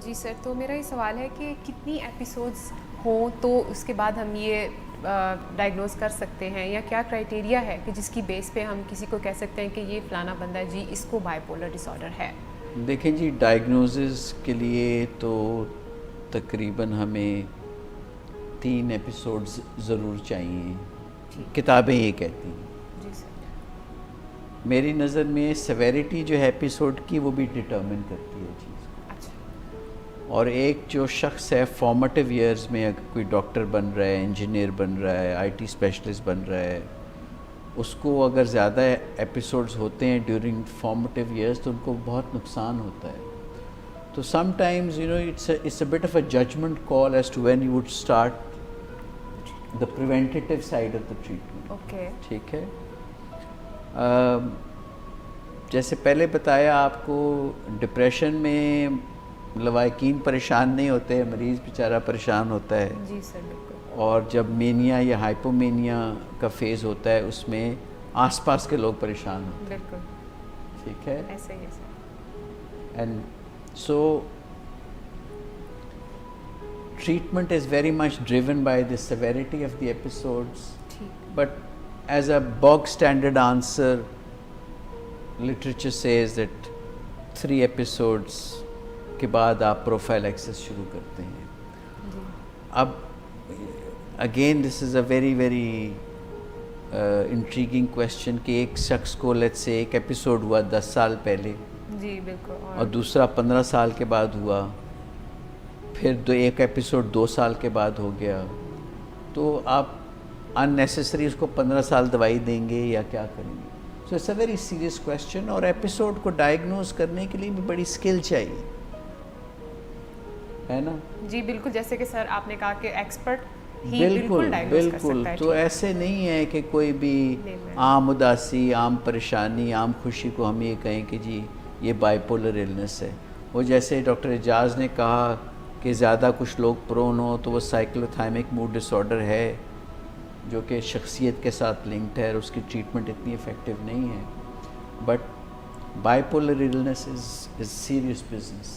جی سر، تو میرا یہ سوال ہے کہ کتنی ایپیسوڈز ہوں تو اس کے بعد ہم یہ ڈائگنوز کر سکتے ہیں، یا کیا کرائٹیریا ہے کہ جس کی بیس پہ ہم کسی کو کہہ سکتے ہیں کہ یہ فلانا بندہ جی اس کو بائی پولر ڈس آرڈر ہے؟ دیکھیں جی، ڈائگنوزز کے لیے تو تقریباً ہمیں 3 ایپیسوڈز ضرور چاہیے، کتابیں یہ کہتی ہیں۔ جی سر۔ میری نظر میں سیویریٹی جو ہے ایپیسوڈ کی وہ بھی ڈٹرمن کرتی ہے چیز کو، اچھا۔ اور ایک جو شخص ہے فارمیٹیو ایئرز میں، اگر کوئی ڈاکٹر بن رہا ہے، انجینئر بن رہا ہے، آئی ٹی اسپیشلسٹ بن رہا ہے، اس کو اگر زیادہ ایپیسوڈز ہوتے ہیں ڈیورنگ فارمیٹیو ایئرز تو ان کو بہت نقصان ہوتا ہے۔ تو sometimes it's a bit of a judgment call as to when you would start the preventive side of the treatment. Okay. ٹھیک ہے، جیسے پہلے بتایا آپ کو، ڈپریشن میں لوائقین پریشان نہیں ہوتے، مریض بیچارہ پریشان ہوتا ہے۔ جی سر، بالکل۔ اور جب مینیا یا ہائپومینیا کا فیز ہوتا ہے اس میں آس پاس کے لوگ پریشان ہوتے ہیں۔ بالکل ٹھیک ہے، ایسے ہی ہے sir. And so treatment is very much driven by the severity of the episodes, ٹھیک۔ But as a big standard answer literature says that 3 episodes کے بعد آپ پروفائل ایکسس شروع کرتے ہیں۔ جی۔ اب again this is a very very intriguing question کہ ایک شخص کو لیٹس سے ایک ایپیسوڈ ہوا 10 سال پہلے، جی بالکل، اور دوسرا 15 سال کے بعد ہوا، پھر ایک ایپیسوڈ 2 سال کے بعد ہو گیا، تو آپ ان نیسیسری اس کو 15 سال دوائی دیں گے یا کیا کریں گے؟ So it's a very serious question, اور ایپیسوڈ کو ڈائگنوز کرنے کے لیے بھی بڑی اسکل چاہیے، ہے نا؟ جی بالکل، جیسے کہ سر آپ نے کہا کہ ایکسپرٹ ہی بالکل ڈائگنوز کر بالکل، سکتا ہے۔ تو ایسے نہیں ہے کہ کوئی بھی عام اداسی، عام پریشانی، عام خوشی کو ہم یہ کہیں کہ جی یہ بائی پولر النس ہے۔ وہ جیسے ڈاکٹر اعجاز نے کہا کہ زیادہ کچھ لوگ پرون ہو تو وہ سائیکلوتھائمک موڈ ڈس آرڈر ہے، جو کہ شخصیت کے ساتھ لنکڈ ہے، اور اس کی ٹریٹمنٹ اتنی افیکٹو نہیں ہے، but by polar illness is serious business.